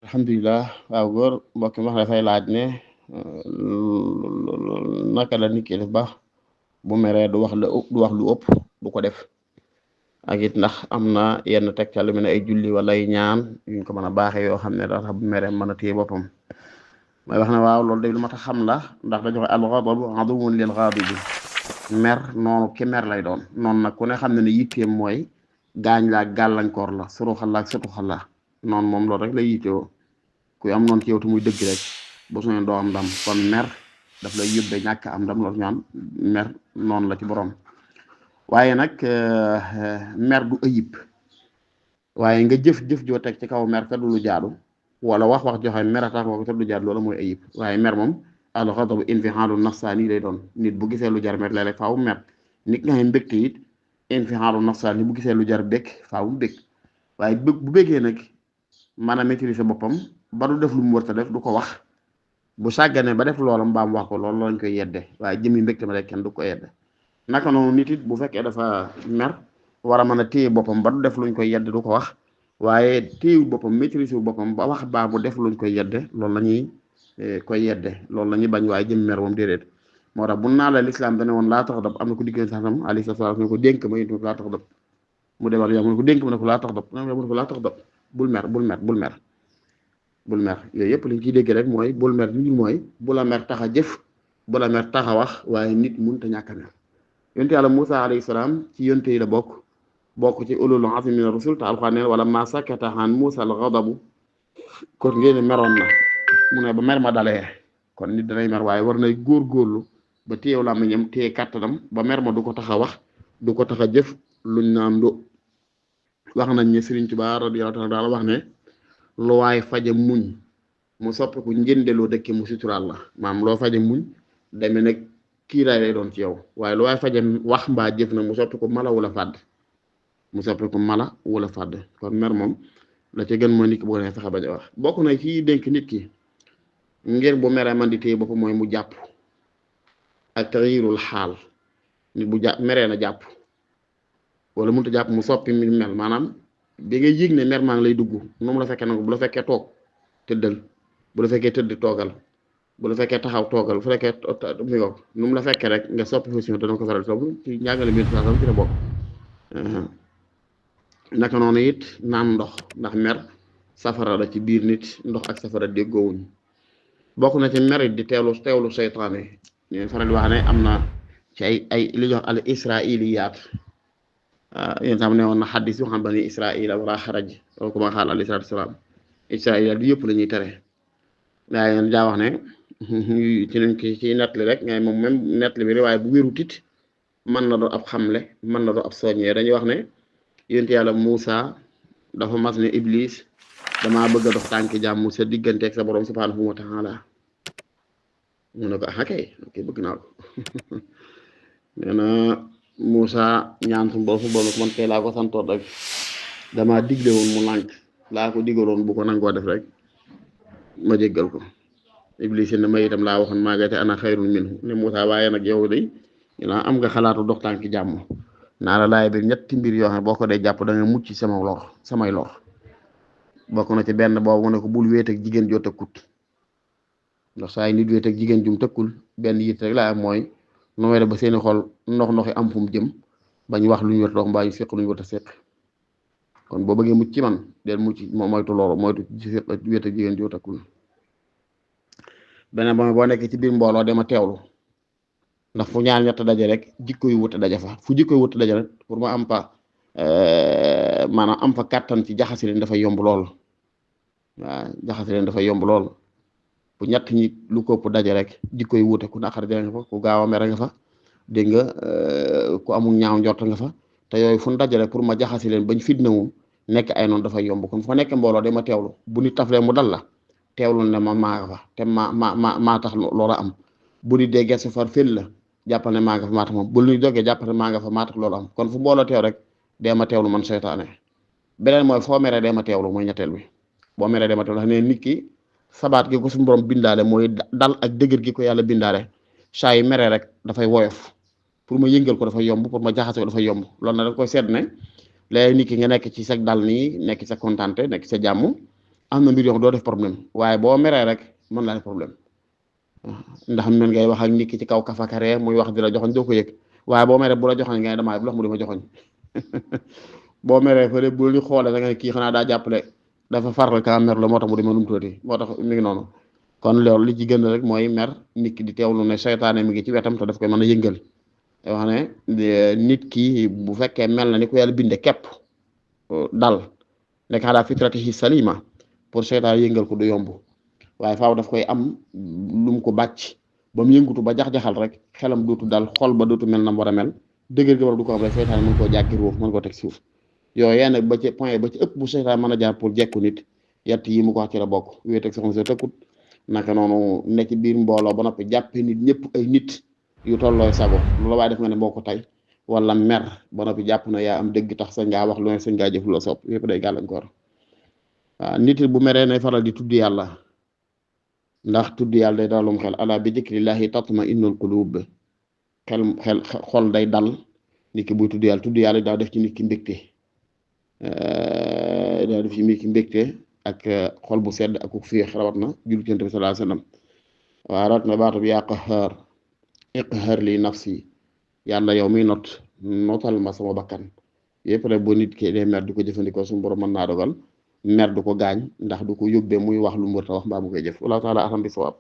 alhamdulilah waaw góor mbokk mi wax dafay laaj ne naka la nit ki def ba bu meree du wax lu ëpp du ko def ak it ndax am na yenn tegtal lu mel ne ay julli wala ay ñaan yuñ ko mën a baaxee yoo xam ne daal tax bu meree mën a téye boppam may wax ne waaw loolu day lu mat a xam la ndax dañu wax al-ghadabu aduwwun lil ghadibi mer noonu ki mer lay doon noonu nag ku ne xam ne ne yitteem mooy gaañ la ak gàllankoor la suruxal la ak sutuxal la noonu moom loolu rek lay yittewoo kuy am noonu ci yow te muy dëgg rek bu suñu doo am ndam kon mer daf lay yóbbe ñàkk am ndam loolu ñu am mer noonu la ci borom waaye nag mer du ayib waaye nga jëf joo teg ci kaw mer te du lu jaadu wala wax joxe mer a tax ko te du jaadu loolu mooy ayib waaye mer moom al-ghadabu infi'aalu nafsaani lay doon nit bu gisee lu jar mer léeg-léeg faaw mer nit nga xam mbégte it infi'aalu nafsaani bu gisee lu jar bég faaw bég waaye bu bégee nag mën a maîtriser boppam ba du def lu mu war a def du ko wax bu sàgganee ba def loola mbaam wax ko loolu lañ koy yedde waaye jëmi mbégte ma rek kenn du ko yedde naka noonu nit it bu fekkee dafa mer war a mën a téye boppam ba du def luñ koy yedde du ko wax waaye téyewul boppam maîtriser wu boppam ba wax baa bu def luñ koy yedde loolu la ñuy koy yedde loolu la ñuy bañ waaye jëmi mer moom déedéet moo tax bu naa la lislaam dane woon laa tax dab am na ko diggéen saxam alayhi salaam ne ko dénk ma it laa tax dab mu demal yow mu ne ko dénk ma ne ko laa tax dab mu ne ko laa tax dab bul mer yooyu yëpp liñ ciy dégg rek mooy bul mer li mooy bu la mer tax a jëf bu la mer tax a wax waaye nit mënut a ñàkk a mer yonte yàlla Muusaa alayhi salaam ci yonte yi la bokk ci ulul azmi mina rusul te alxuraan ne wala ma sakata an Muusaa al-ghadabu kon ngeen meroon na mu ne ba mer ma dalee kon nit danay mer waaye war nay góorgóorlu ba téyew làmmiñam téye kàttanam ba mer ma du ko tax a wax du ko tax a jëf luñ naan du wax nañ ne Sëriñ Tuubaa radiyallaahu taala daal wax ne lu waay faja muñ mu soppiku njëndeloo dëkke mu suturaal la maam loo faja muñ demee nag kiiraay lay doon ci yow waaye lu waay faja wax mbaa jëf nag mu soppiku mala wala fàdd kon mer moom la ca gën mooy nit ki bu ko nee fexe bañ a wax bokk na ci dénk nit ki ngir bu meree man di téye bopp mooy mu jàpp ak taxyirul xaal nit bu jàpp meree na jàpp wala mënut a jàpp mu soppi mi mel maanaam bi ngay yëg ne mer maa ngi lay dugg nu mu la fekkee nag bu la fekkee toog tëddal bu la fekkee tëdd toogal bu la fekkee taxaw toogal bu fekkee mi ngo nu mu la fekkee rek nga soppi position dana ko faral soobu ci njàngale mi saasam ci la bokk naka noonu it naan ndox ndax mer safara la ci biir nit ndox ak safara déggoowuñ bokk na ci mer it di teewlu seytaane ñu faral di wax ne am na ci ay li ñuy wax al israiliyaat yéen tam ne woon na xaddis yu xam bani israila wala xaraj loolu ko ma xaal alayhi salaatu wasalaam israila du yëpp la ñuy tere waaye yéen daa wax ne ci nañ ci nettali rek ngay moom même nettali bi waaye bu wéru tit mën na doon ab xamle mën na doon ab soññee dañuy wax ne yonent yàlla Muusa dafa mas ne Iblis damaa bëgg a dox tànki jàmm sa digganteeg sa borom subhaanahu wa taala mu ne ko ah kay bëgg naa ko nee na Muusa ñaan suñu borom ko man kay laa ko santoon rek damaa digle woon mu lànk laa ko digaloon bu ko nangoo def rek ma jéggal ko Iblis ne ma itam laa waxoon maa gate ana xayrun minhu ne Muusa waaye nag yow day am nga xalaatu dox tànki jàmm naa la laay bi ñetti mbir yoo xam ne boo ko dee jàpp da nga mucc samay lor bokk na ci benn boobu mu ne ko bul wéet ak jigéen joo tëkkut ndax saa yi nit wéet ak jigéen jum tëkkul benn yitt rek laa am mooy nu may def ba seeni xol ndoxi am fu mu jëm bañ wax lu ñu war a dox mbaa ñu séq lu ñu war a séq kon boo bëggee mucc ci man del mucc moytu loolu moytu wéet ak jigéen joo tëkkul beneen ba boo nekkee ci biir mbooloo dama teewlu ndax fu ñaar ñett daje rek jikko yu wute daje fa fu jikko yu wute daje rek pour ma am fa maanaam am fa kàttan ci jaxase leen dafay yomb lool waaw jaxase leen dafay yomb lool bu ñett ñi lu ko ëpp daje rek jikko yu wute ku naqar nga fa ku gaaw a mere nga fa dégg nga ku amul ñaaw njort nga fa te yooyu fu ñu daje rek pour ma jaxase leen bañ fitnawu nekk ay noonu dafay yomb kon fa nekk mbooloo dama teewlu bu nit taflee mu dal la teewlu ne ma maa nga fa te maa tax loola am bu nit dee gerte far fël la jàppal ne maa nga fa maa tax moom bu ñu jógee jàppal ne maa nga fa maa tax loolu am kon fu mbooloo teew rek dee ma teewlu man seytaane beneen mooy foo meree dee ma teewlu mooy ñetteel bi boo meree dee ma teewlu ndax ne nit ki sabaat gi ko suñu borom bindaale mooy dal ak dëgër gi ko yàlla bindaale saa yu meree rek dafay woyof pour ma yëngal ko dafa yomb pour ma jaxase ko dafa yomb loolu nag da koy seet ne léegi nit ki nga nekk ci sa dal nii nekk sa kontante nekk sa jàmm am na mbir yoo xam doo def problème waaye boo meree rek mën naa def problème ndax mën ngay wax ak nit ki ci kaw kafakaree muy wax di la joxoñ doo ko yëg waaye boo meree bu la joxoñ nga ne damaa bu lox mu di ma joxoñ boo meree fa de bu ñu xoolee da nga ne kii xanaa daa jàppale dafa faral ka mer la moo tax mu di ma num tuuti moo tax mi ngi noonu kon loolu li ci gën rek mooy mer nit ki di teewlu ne seytaane mi ngi ci wetam te daf koy mën a yëngal te wax ne nit ki bu fekkee mel na ni ko yàlla binde képp dal nekk xalaa fitratihi salima pour seytaane yëngal ko du yomb waaye faaw daf koy am lu mu ko bàcc ba mu yëngutu ba jax-jaxal rek xelam dootu dal xol ba dootu mel na mu war a mel dëgër gi war du ko am rek seytaane mën koo jàggi ruuf mën koo teg suuf yooyu nag ba ci point ba ci ëpp bu seytaane mën a jaar pour jekku nit yett yi mu ko wax ci la bokk wéet ak soxna sa tëkkut naka noonu ne ci biir mbooloo ba noppi jàppe nit ñëpp ay nit yu tollooy sago lu la waaye def nga ne moo ko tey wala mer ba noppi jàpp na yaa am dëgg tax sañ ngaa wax lu ne sañ ngaa jëf lu la sopp yëpp day gàllankoor waaw nit bu meree nay faral di tudd yàlla ndax tudd yàlla day dalum xel ala bi dikrillahi tatma innul qulub xol day dal nit ki buy tudd yàlla daa def ci nit ki mbégte daa def ci nit ki mbégte ak xol bu sedd ak ku féex rawat na jullit Yonent bi sallallahu alayhi wasallam waaw rawat na baatu bi yaa qahaar iqhar li nafsi yàlla yow miy notal ma sama bakkan yëpp rek boo nit ki dee mer di ko jëfandikoo suñu borom mën naa dogal mer du ko gaañ ndax du ko yóbbee muy wax lu mu war a wax mbaa mu koy jëf wallahu taala alam bi sawaab